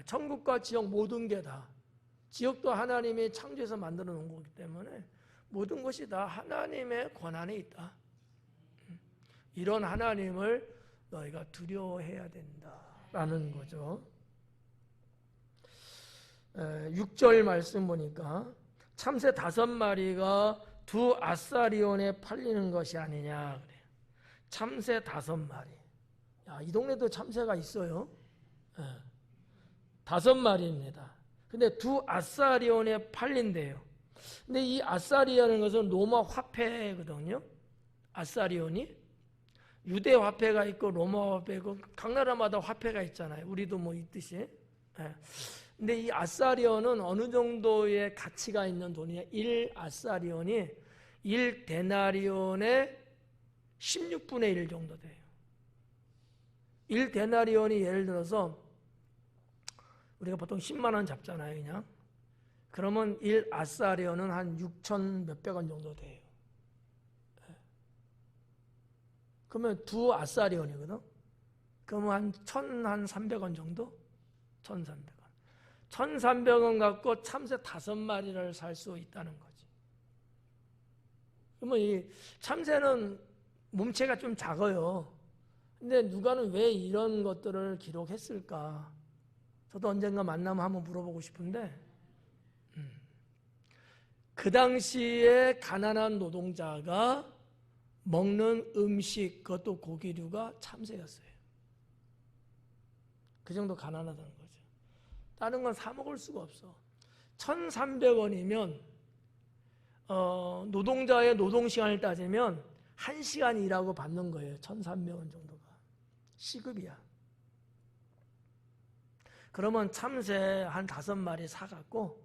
천국과 지옥 모든 게 다, 지옥도 하나님이 창조해서 만들어 놓은 거기 때문에 모든 것이 다 하나님의 권한에 있다. 이런 하나님을 너희가 두려워해야 된다라는 거죠. 6절 말씀 보니까 참새 5마리가 두 아사리온에 팔리는 것이 아니냐 그래요. 참새 5마리. 야, 이 동네도 참새가 있어요. 5마리입니다. 근데 두 아사리온에 팔린대요. 근데 이 아사리라는 것은 로마 화폐거든요. 아사리온이 유대 화폐가 있고 로마 화폐 있고 각 나라마다 화폐가 있잖아요. 우리도 뭐 있듯이. 근데 이 아사리온은 어느 정도의 가치가 있는 돈이냐? 1 아사리온이 1 데나리온의 16분의 1 정도 돼요. 1 데나리온이 예를 들어서 우리가 보통 10만 원 잡잖아요, 그냥. 그러면 1 아사리온은 한 6천 몇백 원 정도 돼요. 그러면 두 아사리온이거든. 그러면 한 1,300원 정도? 1,300원. 1,300원 갖고 참새 5마리를 살 수 있다는 거지. 그러면 이 참새는 몸체가 좀 작아요. 근데 누가는 왜 이런 것들을 기록했을까? 저도 언젠가 만나면 한번 물어보고 싶은데, 그 당시에 가난한 노동자가 먹는 음식, 그것도 고기류가 참새였어요. 그 정도 가난하다는 거죠. 다른 건 사 먹을 수가 없어. 1,300원이면 노동자의 노동시간을 따지면 1시간 일하고 받는 거예요. 1,300원 정도가. 시급이야. 그러면 참새 한 5마리 사갖고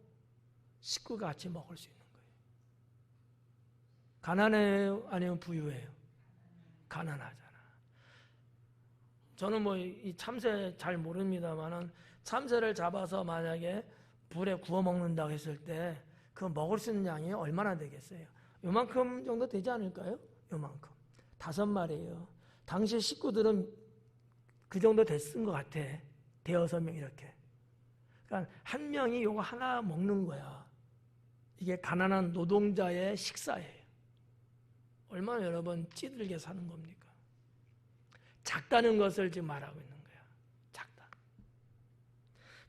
식구가 같이 먹을 수 있는 거예요. 가난해요? 아니면 부유해요? 가난하잖아. 저는 뭐 이 참새 잘 모릅니다만은 참새를 잡아서 만약에 불에 구워 먹는다고 했을 때 그 먹을 수 있는 양이 얼마나 되겠어요? 요만큼 정도 되지 않을까요? 요만큼. 5마리예요. 당시 식구들은 그 정도 됐은 것 같아. 대여섯 명 이렇게. 그러니까 한 명이 요거 하나 먹는 거야. 이게 가난한 노동자의 식사예요. 얼마나 여러분 찌들게 사는 겁니까? 작다는 것을 지금 말하고 있는 거야. 작다.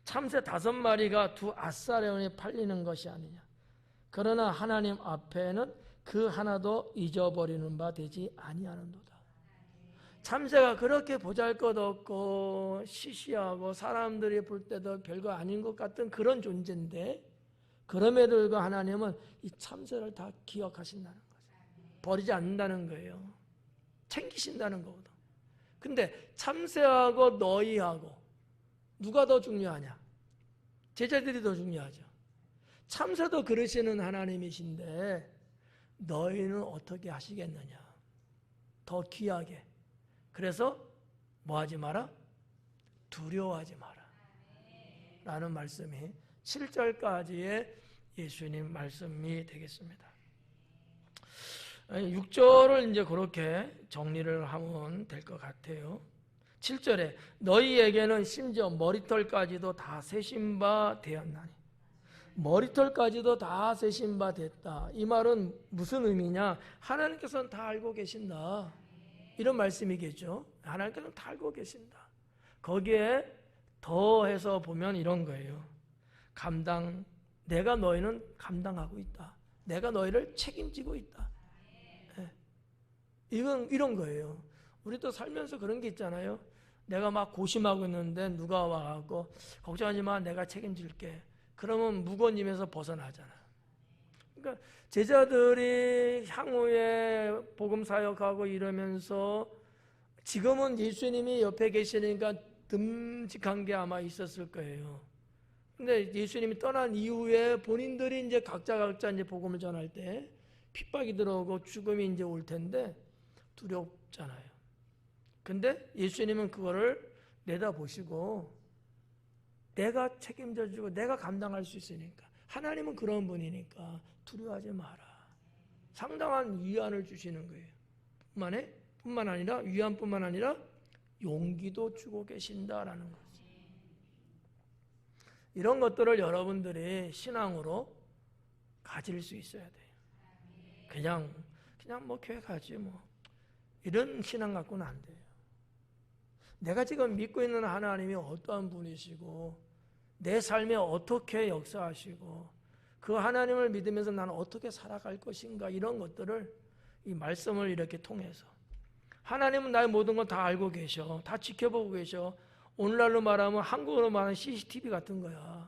참새 5마리가 두 아사리온에 팔리는 것이 아니냐. 그러나 하나님 앞에는 그 하나도 잊어버리는 바 되지 아니하는도다. 참새가 그렇게 보잘것없고 시시하고 사람들이 볼 때도 별거 아닌 것 같은 그런 존재인데, 그럼에도 불구하고 하나님은 이 참새를 다 기억하신다는 거죠. 버리지 않는다는 거예요. 챙기신다는 거거든. 근데 참새하고 너희하고 누가 더 중요하냐? 제자들이 더 중요하죠. 참새도 그러시는 하나님이신데 너희는 어떻게 하시겠느냐? 더 귀하게. 그래서 뭐하지 마라? 두려워하지 마라 라는 말씀이 7절까지의 예수님 말씀이 되겠습니다. 6절을 이제 그렇게 정리를 하면 될 것 같아요. 7절에 너희에게는 심지어 머리털까지도 다 세신 바 되었나니. 머리털까지도 다 세신 바 됐다. 이 말은 무슨 의미냐? 하나님께서는 다 알고 계신다. 이런 말씀이겠죠. 하나님께서는 다 알고 계신다. 거기에 더해서 보면 이런 거예요. 내가 너희는 감당하고 있다. 내가 너희를 책임지고 있다. 이런 거예요. 우리도 살면서 그런 게 있잖아요. 내가 막 고심하고 있는데 누가 와갖고 걱정하지 마, 내가 책임질게. 그러면 무거운 짐에서 벗어나잖아. 그러니까 제자들이 향후에 복음 사역하고 이러면서 지금은 예수님이 옆에 계시니까 듬직한 게 아마 있었을 거예요. 근데 예수님이 떠난 이후에 본인들이 이제 각자 이제 복음을 전할 때 핍박이 들어오고 죽음이 이제 올 텐데 두렵잖아요. 근데 예수님은 그거를 내다보시고 내가 책임져주고 내가 감당할 수 있으니까, 하나님은 그런 분이니까 두려워하지 마라. 상당한 위안을 주시는 거예요. 뿐만 아니라 위안뿐만 아니라 용기도 주고 계신다라는 거죠. 이런 것들을 여러분들이 신앙으로 가질 수 있어야 돼요. 그냥 뭐 교회 가지 뭐 이런 신앙 갖고는 안 돼요. 내가 지금 믿고 있는 하나님이 어떠한 분이시고 내 삶에 어떻게 역사하시고 그 하나님을 믿으면서 나는 어떻게 살아갈 것인가, 이런 것들을 이 말씀을 이렇게 통해서, 하나님은 나의 모든 걸 다 알고 계셔. 다 지켜보고 계셔. 오늘날로 말하면 한국어로 말하는 CCTV 같은 거야.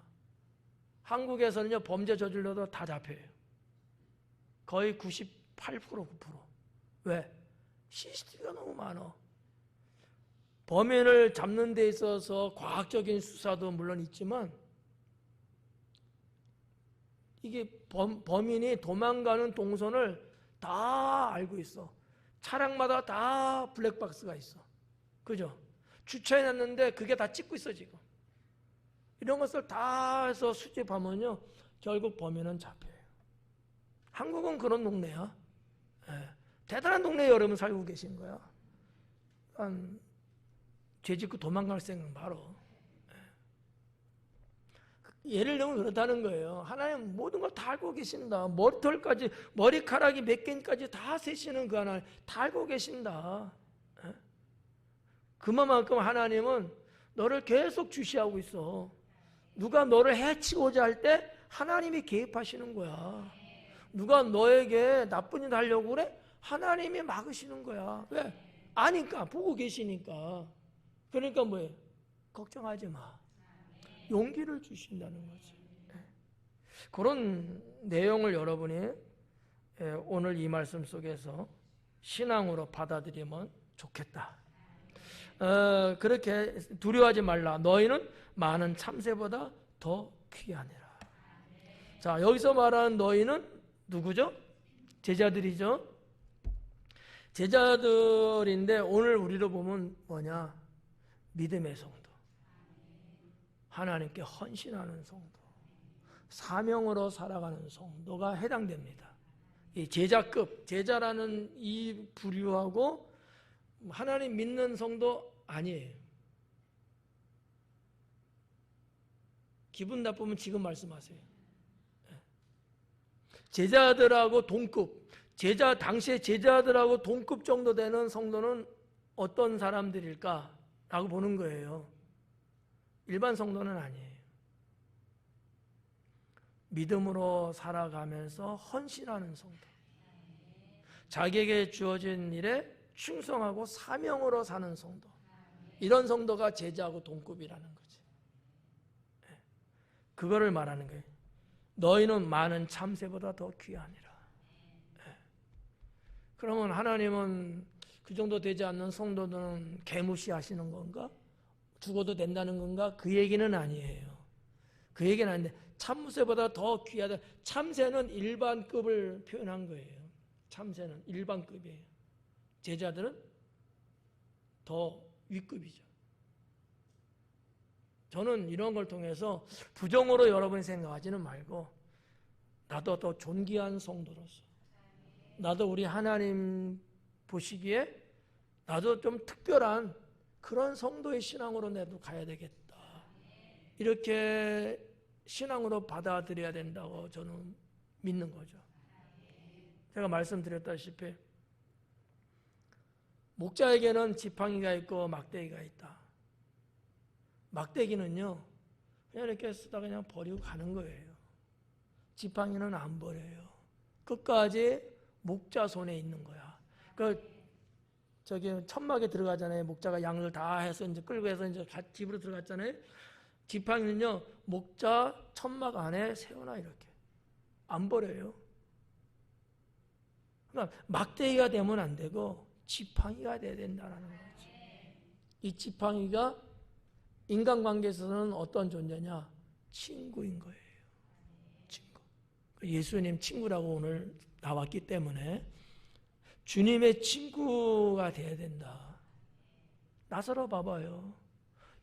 한국에서는요 범죄 저질러도 다 잡혀요. 거의 98%, 9%. 왜? CCTV가 너무 많아. 범인을 잡는 데 있어서 과학적인 수사도 물론 있지만 이게 범인이 도망가는 동선을 다 알고 있어. 차량마다 다 블랙박스가 있어. 그죠? 주차해놨는데 그게 다 찍고 있어 지금. 이런 것을 다 해서 수집하면요 결국 범인은 잡혀요. 한국은 그런 동네야. 대단한 동네에 여러분 살고 계신 거야. 죄 짓고 도망갈 생각 바로. 예를 들면 그렇다는 거예요. 하나님 모든 걸 다 알고 계신다. 머리털까지, 머리카락이 몇 개인까지 다 세시는 그 하나님 다 알고 계신다. 그만큼 하나님은 너를 계속 주시하고 있어. 누가 너를 해치고자 할 때 하나님이 개입하시는 거야. 누가 너에게 나쁜 일 하려고 그래? 하나님이 막으시는 거야. 왜? 아니까, 보고 계시니까. 그러니까 뭐예요? 걱정하지 마. 용기를 주신다는 거지. 그런 내용을 여러분이 오늘 이 말씀 속에서 신앙으로 받아들이면 좋겠다. 그렇게 두려워하지 말라. 너희는 많은 참새보다 더 귀하니라. 자, 여기서 말하는 너희는 누구죠? 제자들이죠. 제자들인데 오늘 우리로 보면 뭐냐? 믿음의 성도, 하나님께 헌신하는 성도, 사명으로 살아가는 성도가 해당됩니다. 이 제자급, 제자라는 이 부류하고 하나님 믿는 성도 아니에요. 기분 나쁘면 지금 말씀하세요. 제자들하고 동급, 당시의 제자들하고 동급 정도 되는 성도는 어떤 사람들일까? 라고 보는 거예요. 일반 성도는 아니에요. 믿음으로 살아가면서 헌신하는 성도, 자기에게 주어진 일에 충성하고 사명으로 사는 성도, 이런 성도가 제자하고 동급이라는 거지. 그거를 말하는 거예요. 너희는 많은 참새보다 더 귀하니라. 그러면 하나님은 그 정도 되지 않는 성도들은 개무시하시는 건가? 죽어도 된다는 건가? 그 얘기는 아니에요. 그 얘기는 아닌데 참새보다 더 귀하다. 참새는 일반급을 표현한 거예요. 참새는 일반급이에요. 제자들은 더 윗급이죠. 저는 이런 걸 통해서 부정으로 여러분이 생각하지는 말고 나도 더 존귀한 성도로서, 나도 우리 하나님 보시기에 나도 좀 특별한 그런 성도의 신앙으로 나도 가야 되겠다. 이렇게 신앙으로 받아들여야 된다고 저는 믿는 거죠. 제가 말씀드렸다시피 목자에게는 지팡이가 있고 막대기가 있다. 막대기는요, 그냥 이렇게 쓰다가 그냥 버리고 가는 거예요. 지팡이는 안 버려요. 끝까지 목자 손에 있는 거야. 저기 천막에 들어가잖아요. 목자가 양을 다 해서 이제 끌고 해서 이제 집으로 들어갔잖아요. 지팡이는요, 목자 천막 안에 세워놔 이렇게. 안 버려요. 그러니까 막대기가 되면 안 되고 지팡이가 돼야 된다는 거죠. 이 지팡이가 인간관계에서는 어떤 존재냐? 친구인 거예요. 친구. 예수님 친구라고 오늘 나왔기 때문에 주님의 친구가 돼야 된다. 나사로 봐봐요.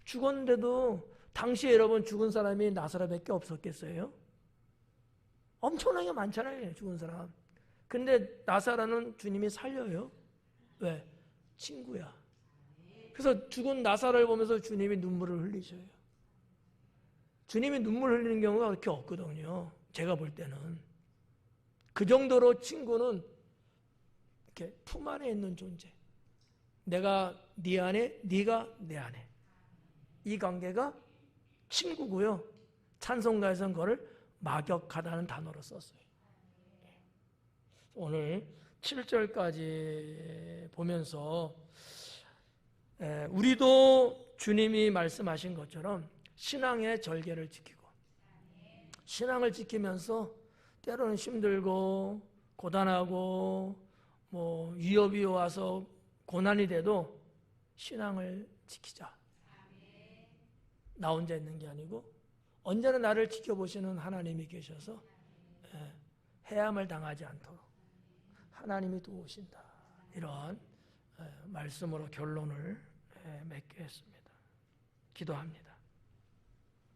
죽었는데도 당시에 여러분 죽은 사람이 나사로밖에 없었겠어요? 엄청나게 많잖아요, 죽은 사람. 근데 나사로는 주님이 살려요. 왜? 친구야. 그래서 죽은 나사로를 보면서 주님이 눈물을 흘리셔요. 주님이 눈물 흘리는 경우가 그렇게 없거든요. 제가 볼 때는. 그 정도로 친구는 이렇게 품 안에 있는 존재. 내가 네 안에, 네가 내 안에. 이 관계가 친구고요. 찬송가에서는 그걸 막역하다는 단어로 썼어요. 오늘 7절까지 보면서 우리도 주님이 말씀하신 것처럼 신앙의 절개를 지키고 신앙을 지키면서 때로는 힘들고 고단하고 위협이 와서 고난이 돼도 신앙을 지키자. 나 혼자 있는 게 아니고 언제나 나를 지켜보시는 하나님이 계셔서 해함을 당하지 않도록 하나님이 도우신다. 이런 말씀으로 결론을 맺겠습니다. 기도합니다.